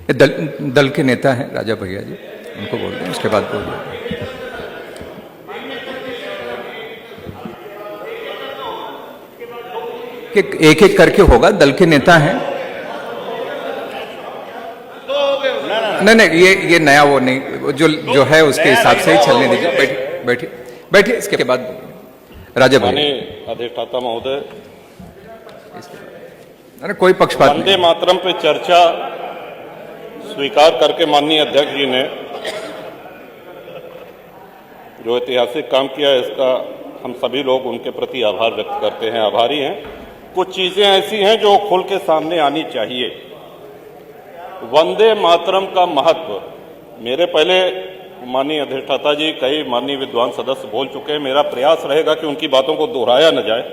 दल के नेता हैं राजा भैया जी, उनको बोल दें, उसके बाद बोलिए। कि एक एक करके होगा, दल के नेता हैं। नहीं नहीं, ये नया वो नहीं, जो है उसके हिसाब से ही चलने दीजिए। बैठिए बैठिए बैठिए, इसके बाद राजा भैया। अधिष्ठाता महोदय, अरे कोई पक्षपात नहीं। वंदे मातरम पे चर्चा स्वीकार करके माननीय अध्यक्ष जी ने जो ऐतिहासिक काम किया है, इसका हम सभी लोग उनके प्रति आभार व्यक्त करते हैं, आभारी हैं। कुछ चीजें ऐसी हैं जो खुल के सामने आनी चाहिए। वंदे मातरम का महत्व, मेरे पहले माननीय अधिष्ठाता जी, कई माननीय विद्वान सदस्य बोल चुके हैं, मेरा प्रयास रहेगा कि उनकी बातों को दोहराया न जाए।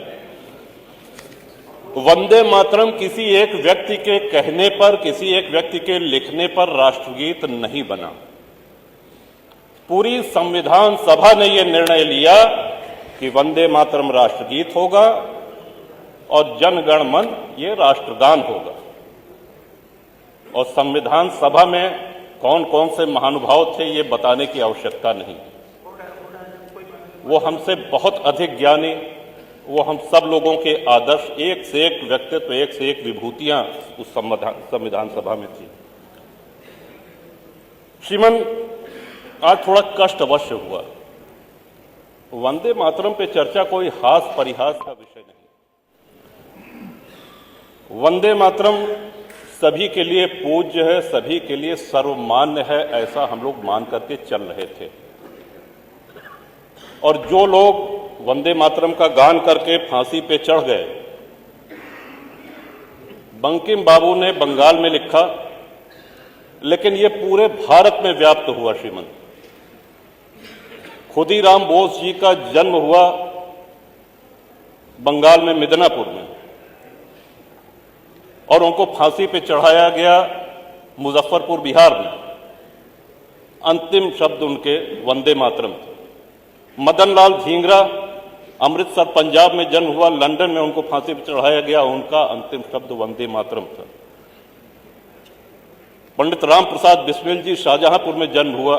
वंदे मातरम किसी एक व्यक्ति के कहने पर, किसी एक व्यक्ति के लिखने पर राष्ट्रगीत नहीं बना। पूरी संविधान सभा ने यह निर्णय लिया कि वंदे मातरम राष्ट्रगीत होगा और जन गण मन ये राष्ट्रगान होगा। और संविधान सभा में कौन कौन से महानुभाव थे ये बताने की आवश्यकता नहीं, वो हमसे बहुत अधिक ज्ञानी, वो हम सब लोगों के आदर्श, एक से एक व्यक्तित्व, एक से एक विभूतियां उस संविधान सभा में थी। श्रीमन, आज थोड़ा कष्ट अवश्य हुआ। वंदे मातरम पे चर्चा कोई हास परिहास का विषय नहीं। वंदे मातरम सभी के लिए पूज्य है, सभी के लिए सर्वमान्य है, ऐसा हम लोग मान करके चल रहे थे। और जो लोग वंदे मातरम का गान करके फांसी पे चढ़ गए, बंकिम बाबू ने बंगाल में लिखा, लेकिन यह पूरे भारत में व्याप्त हुआ। श्रीमंत, खुदीराम बोस जी का जन्म हुआ बंगाल में मिदनापुर में, और उनको फांसी पे चढ़ाया गया मुजफ्फरपुर बिहार में। अंतिम शब्द उनके वंदे मातरम थे। मदन लाल ढींगरा अमृतसर पंजाब में जन्म हुआ, लंदन में उनको फांसी पर चढ़ाया गया, उनका अंतिम शब्द वंदे मातरम था। पंडित राम प्रसाद बिस्मिल जी शाहजहांपुर में जन्म हुआ,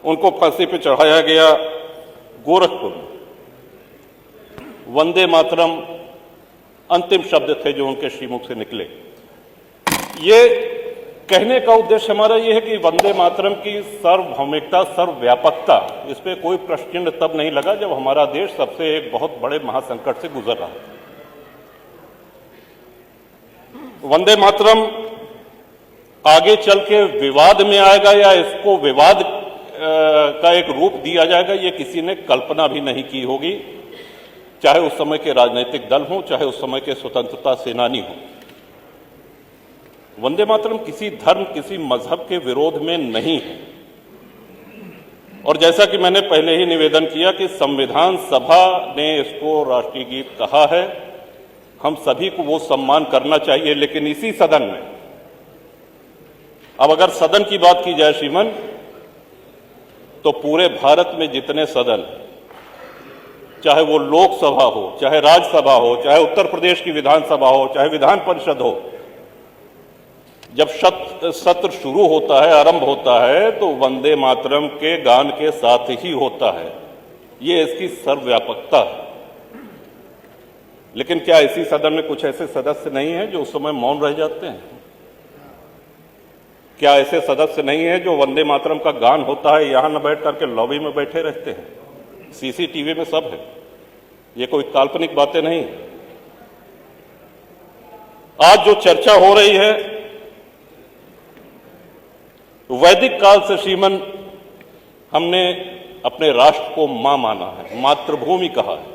उनको फांसी पर चढ़ाया गया गोरखपुर में। वंदे मातरम अंतिम शब्द थे जो उनके श्रीमुख से निकले। ये कहने का उद्देश्य हमारा यह है कि वंदे मातरम की सर्वभौमिकता, सर्वव्यापकता, इस पे कोई प्रश्न चिन्ह तब नहीं लगा जब हमारा देश सबसे एक बहुत बड़े महासंकट से गुजर रहा था। वंदे मातरम आगे चल के विवाद में आएगा या इसको विवाद का एक रूप दिया जाएगा, ये किसी ने कल्पना भी नहीं की होगी, चाहे उस समय के राजनीतिक दल हों, चाहे उस समय के स्वतंत्रता सेनानी हों। वंदे मातरम किसी धर्म, किसी मजहब के विरोध में नहीं है। और जैसा कि मैंने पहले ही निवेदन किया कि संविधान सभा ने इसको राष्ट्रीय गीत कहा है, हम सभी को वो सम्मान करना चाहिए। लेकिन इसी सदन में, अब अगर सदन की बात की जाए श्रीमन, तो पूरे भारत में जितने सदन, चाहे वो लोकसभा हो, चाहे राज्यसभा हो, चाहे उत्तर प्रदेश की विधानसभा हो, चाहे विधान परिषद हो, जब सत्र शुरू होता है, आरंभ होता है, तो वंदे मातरम के गान के साथ ही होता है। ये इसकी सर्वव्यापकता है। लेकिन क्या इसी सदन में कुछ ऐसे सदस्य नहीं हैं जो उस समय मौन रह जाते हैं? क्या ऐसे सदस्य नहीं हैं जो वंदे मातरम का गान होता है यहां न बैठ करके लॉबी में बैठे रहते हैं? सीसीटीवी में सब है, ये कोई काल्पनिक बातें नहीं। आज जो चर्चा हो रही है, वैदिक काल से श्रीमन हमने अपने राष्ट्र को मां माना है, मातृभूमि कहा है।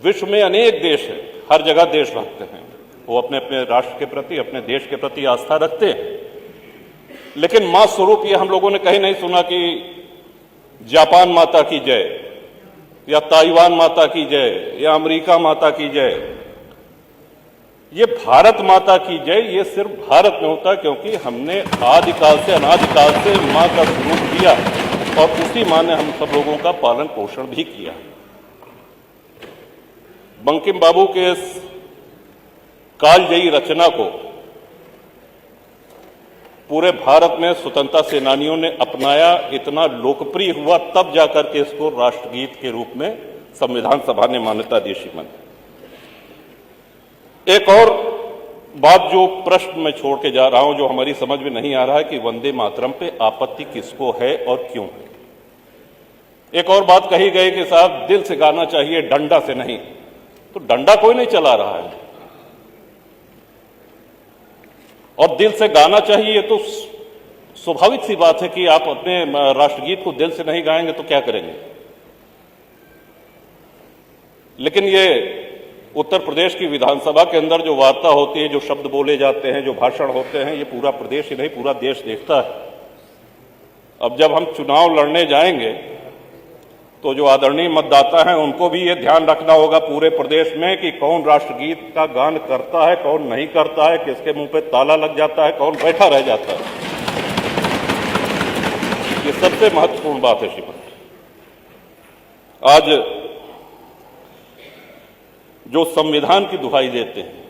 विश्व में अनेक देश हैं, हर जगह देशभक्त हैं, वो अपने अपने राष्ट्र के प्रति, अपने देश के प्रति आस्था रखते हैं। लेकिन मां स्वरूप ये हम लोगों ने कहीं नहीं सुना कि जापान माता की जय, या ताइवान माता की जय, या अमेरिका माता की जय। ये भारत माता की जय, ये सिर्फ भारत में होता है, क्योंकि हमने आदिकाल से, अनादिकाल से मां का स्वरूप दिया और उसी मां ने हम सब लोगों का पालन पोषण भी किया। बंकिम बाबू के इस कालजयी रचना को पूरे भारत में स्वतंत्रता सेनानियों ने अपनाया, इतना लोकप्रिय हुआ, तब जाकर के इसको राष्ट्रगीत के रूप में संविधान सभा ने मान्यता दी। श्रीमान, एक और बात जो प्रश्न में छोड़ के जा रहा हूं, जो हमारी समझ में नहीं आ रहा है कि वंदे मातरम पे आपत्ति किसको है और क्यों है। एक और बात कही गई कि साहब दिल से गाना चाहिए, डंडा से नहीं। तो डंडा कोई नहीं चला रहा है, और दिल से गाना चाहिए, ये तो स्वाभाविक सी बात है कि आप अपने राष्ट्रगीत को दिल से नहीं गाएंगे तो क्या करेंगे। लेकिन ये उत्तर प्रदेश की विधानसभा के अंदर जो वार्ता होती है, जो शब्द बोले जाते हैं, जो भाषण होते हैं, ये पूरा प्रदेश ही नहीं पूरा देश देखता है। अब जब हम चुनाव लड़ने जाएंगे तो जो आदरणीय मतदाता हैं उनको भी ये ध्यान रखना होगा पूरे प्रदेश में कि कौन राष्ट्रगीत का गान करता है, कौन नहीं करता है, किसके मुंह पे ताला लग जाता है, कौन बैठा रह जाता है। ये सबसे महत्वपूर्ण बात है। श्रीमान, आज जो संविधान की दुहाई देते हैं,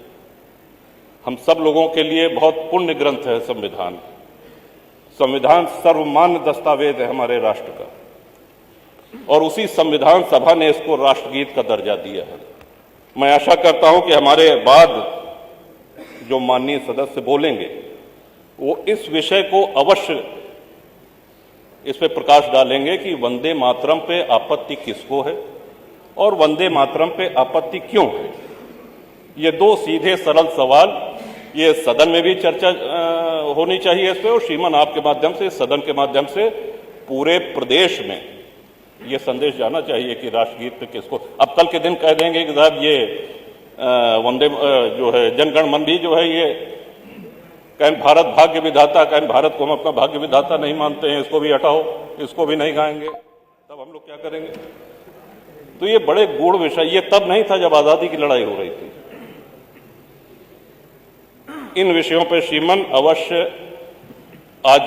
हम सब लोगों के लिए बहुत पुण्य ग्रंथ है संविधान। संविधान सर्वमान्य दस्तावेज है हमारे राष्ट्र का, और उसी संविधान सभा ने इसको राष्ट्रगीत का दर्जा दिया है। मैं आशा करता हूं कि हमारे बाद जो माननीय सदस्य बोलेंगे वो इस विषय को अवश्य इस पे प्रकाश डालेंगे कि वंदे मातरम पे आपत्ति किसको है और वंदे मातरम पे आपत्ति क्यों है। ये दो सीधे सरल सवाल, ये सदन में भी चर्चा होनी चाहिए इस पे, और श्रीमान आपके माध्यम से, सदन के माध्यम से पूरे प्रदेश में ये संदेश जाना चाहिए कि राष्ट्रगीत पे किसको। अब कल के दिन कह देंगे कि साहब ये वंदे जो है जनगण मन भी जो है ये कहीं भारत भाग्य विधाता, कहीं भारत को हम अपना भाग्य विधाता नहीं मानते हैं, इसको भी हटाओ, इसको भी नहीं गाएंगे, तब हम लोग क्या करेंगे। तो ये बड़े गूढ़ विषय, ये तब नहीं था जब आजादी की लड़ाई हो रही थी। इन विषयों पर श्रीमान अवश्य आज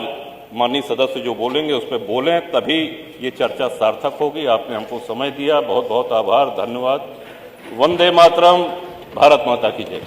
माननीय सदस्य जो बोलेंगे उस पर बोलें, तभी ये चर्चा सार्थक होगी। आपने हमको समय दिया, बहुत बहुत आभार, धन्यवाद। वंदे मातरम, भारत माता की जय।